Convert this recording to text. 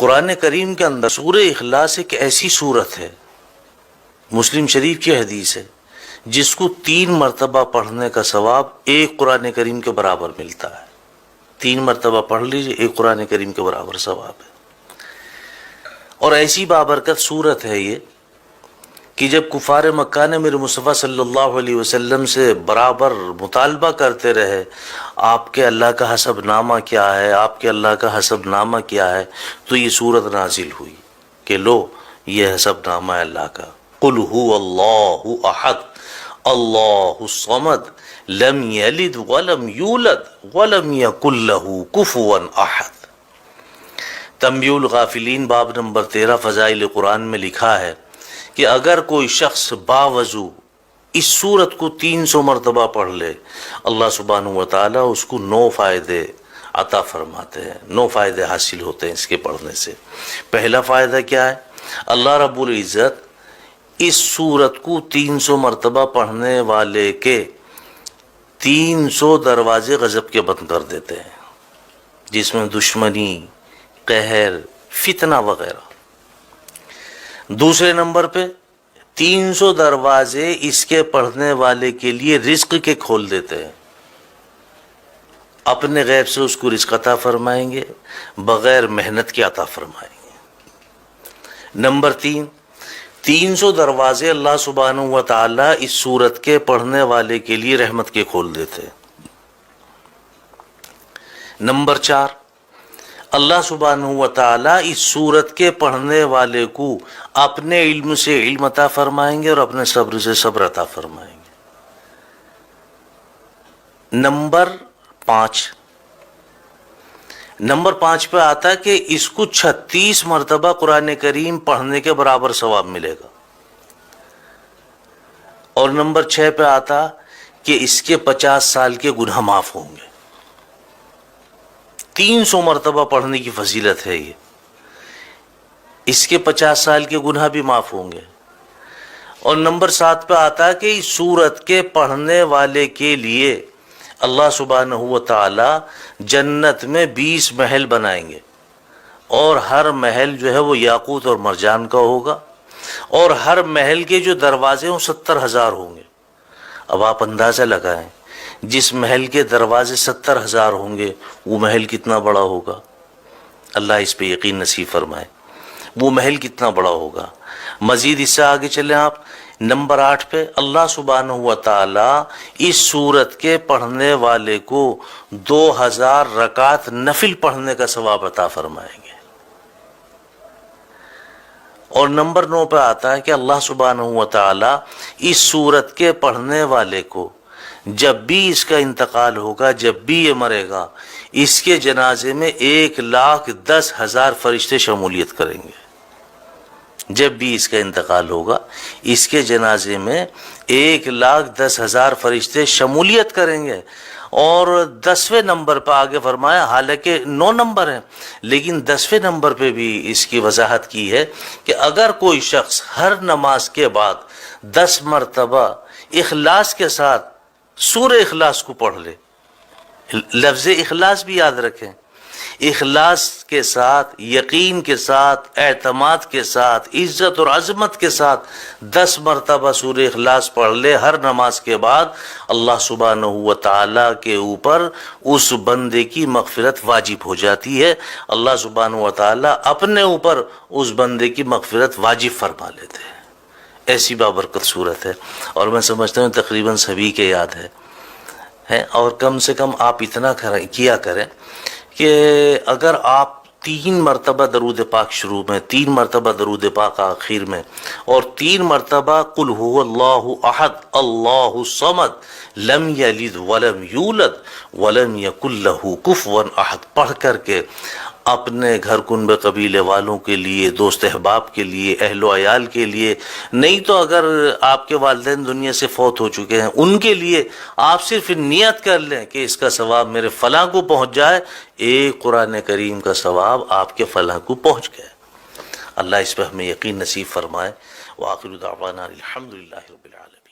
قرآن کریم کے اندر سورہ اخلاص ایک ایسی سورت ہے، مسلم شریف کی حدیث ہے، جس کو 3 مرتبہ پڑھنے کا ثواب ایک قرآن کریم کے برابر ملتا ہے۔ 3 مرتبہ پڑھ لیجئے، ایک قرآن کریم کے برابر ثواب ہے۔ اور ایسی بابرکت سورت ہے یہ کہ جب کفار مکہ نے میرے مصطفیٰ صلی اللہ علیہ وسلم سے برابر مطالبہ کرتے رہے، آپ کے اللہ کا حسب نامہ کیا ہے، آپ کے اللہ کا حسب نامہ کیا ہے، تو یہ سورت نازل ہوئی کہ لو یہ حسب نامہ ہے اللہ کا۔ قل هو اللہ احد اللہ الصمد لم یلد ولم یولد ولم یکن لہ کفوا احد۔ تنبیہ الغافلین باب نمبر 13 فضائل قرآن میں لکھا ہے کہ اگر کوئی شخص باوضو اس سورت کو 300 مرتبہ پڑھ لے، اللہ سبحانہ و تعالیٰ اس کو 9 فائدے عطا فرماتے ہیں، 9 فائدے حاصل ہوتے ہیں اس کے پڑھنے سے۔ پہلا فائدہ کیا ہے؟ اللہ رب العزت اس سورت کو 300 مرتبہ پڑھنے والے کے 300 دروازے غضب کے بند کر دیتے ہیں، جس میں دشمنی، قہر، فتنہ وغیرہ۔ دوسرے نمبر پہ 300 دروازے اس کے پڑھنے والے کے لیے رزق کے کھول دیتے ہیں، اپنے غیب سے اس کو رزق عطا فرمائیں گے، بغیر محنت کے عطا فرمائیں گے۔ نمبر 3، 300 دروازے اللہ سبحانہ و تعالیٰ اس سورت کے پڑھنے والے کے لیے رحمت کے کھول دیتے ہیں۔ نمبر 4، اللہ سبحانہ و تعالیٰ اس سورت کے پڑھنے والے کو اپنے علم سے علم عطا فرمائیں گے اور اپنے صبر سے صبر عطا فرمائیں گے۔ نمبر 5 پہ آتا ہے کہ اس کو 36 مرتبہ قرآن کریم پڑھنے کے برابر ثواب ملے گا۔ اور نمبر 6 پہ آتا کہ اس کے 50 سال کے گناہ معاف ہوں گے۔ 300 مرتبہ پڑھنے کی فضیلت ہے یہ، اس کے 50 سال کے گناہ بھی معاف ہوں گے۔ اور نمبر 7 پہ آتا ہے کہ اس سورت کے پڑھنے والے کے لیے اللہ سبحانہ و تعالی جنت میں 20 محل بنائیں گے، اور ہر محل جو ہے وہ یاقوت اور مرجان کا ہوگا، اور ہر محل کے جو دروازے ہیں وہ 70,000 ہوں گے۔ اب آپ اندازہ لگائیں، جس محل کے دروازے 70,000 ہوں گے وہ محل کتنا بڑا ہوگا؟ اللہ اس پہ یقین نصیب فرمائے، وہ محل کتنا بڑا ہوگا۔ مزید اس سے آگے چلیں آپ، نمبر 8 پہ اللہ سبحانہ و تعالی اس سورت کے پڑھنے والے کو 2000 رکعت نفل پڑھنے کا ثواب عطا فرمائیں گے۔ اور نمبر 9 پہ آتا ہے کہ اللہ سبحانہ و تعالی اس سورت کے پڑھنے والے کو جب بھی اس کا انتقال ہوگا، جب بھی یہ مرے گا، اس کے جنازے میں 1,10,000 فرشتے شمولیت کریں گے۔ جب بھی اس کا انتقال ہوگا، اس کے جنازے میں 1,10,000 فرشتے شمولیت کریں گے۔ اور 10ویں نمبر پہ آگے فرمایا، حالانکہ 9 نمبر ہیں لیکن 10ویں نمبر پہ بھی اس کی وضاحت کی ہے کہ اگر کوئی شخص ہر نماز کے بعد 10 مرتبہ اخلاص کے ساتھ سورہ اخلاص کو پڑھ لے، لفظ اخلاص بھی یاد رکھیں، اخلاص کے ساتھ، یقین کے ساتھ، اعتماد کے ساتھ، عزت اور عظمت کے ساتھ 10 مرتبہ سورہ اخلاص پڑھ لے ہر نماز کے بعد، اللہ سبحانہ و تعالیٰ کے اوپر اس بندے کی مغفرت واجب ہو جاتی ہے۔ اللہ سبحانہ و تعالیٰ اپنے اوپر اس بندے کی مغفرت واجب فرما لیتے ہیں۔ ایسی بابرکت صورت ہے، اور میں سمجھتا ہوں تقریباً سبھی کے یاد ہے۔ اور کم سے کم آپ اتنا کیا کریں کہ اگر آپ 3 مرتبہ درود پاک شروع میں، 3 مرتبہ درود پاک آخر میں، اور 3 مرتبہ قل هو اللہ احد اللہ الصمد لم یلد ولم یولد ولم یکن لہ کفوا احد پڑھ کر کے اپنے گھر کنبے قبیلے والوں کے لیے، دوست احباب کے لیے، اہل و عیال کے لیے، نہیں تو اگر آپ کے والدین دنیا سے فوت ہو چکے ہیں ان کے لیے آپ صرف نیت کر لیں کہ اس کا ثواب میرے فلاں کو پہنچ جائے، ایک قرآن کریم کا ثواب آپ کے فلاں کو پہنچ گئے۔ اللہ اس پہ ہمیں یقین نصیب فرمائے۔ وآخر دعوانا الحمدللہ رب العالمین۔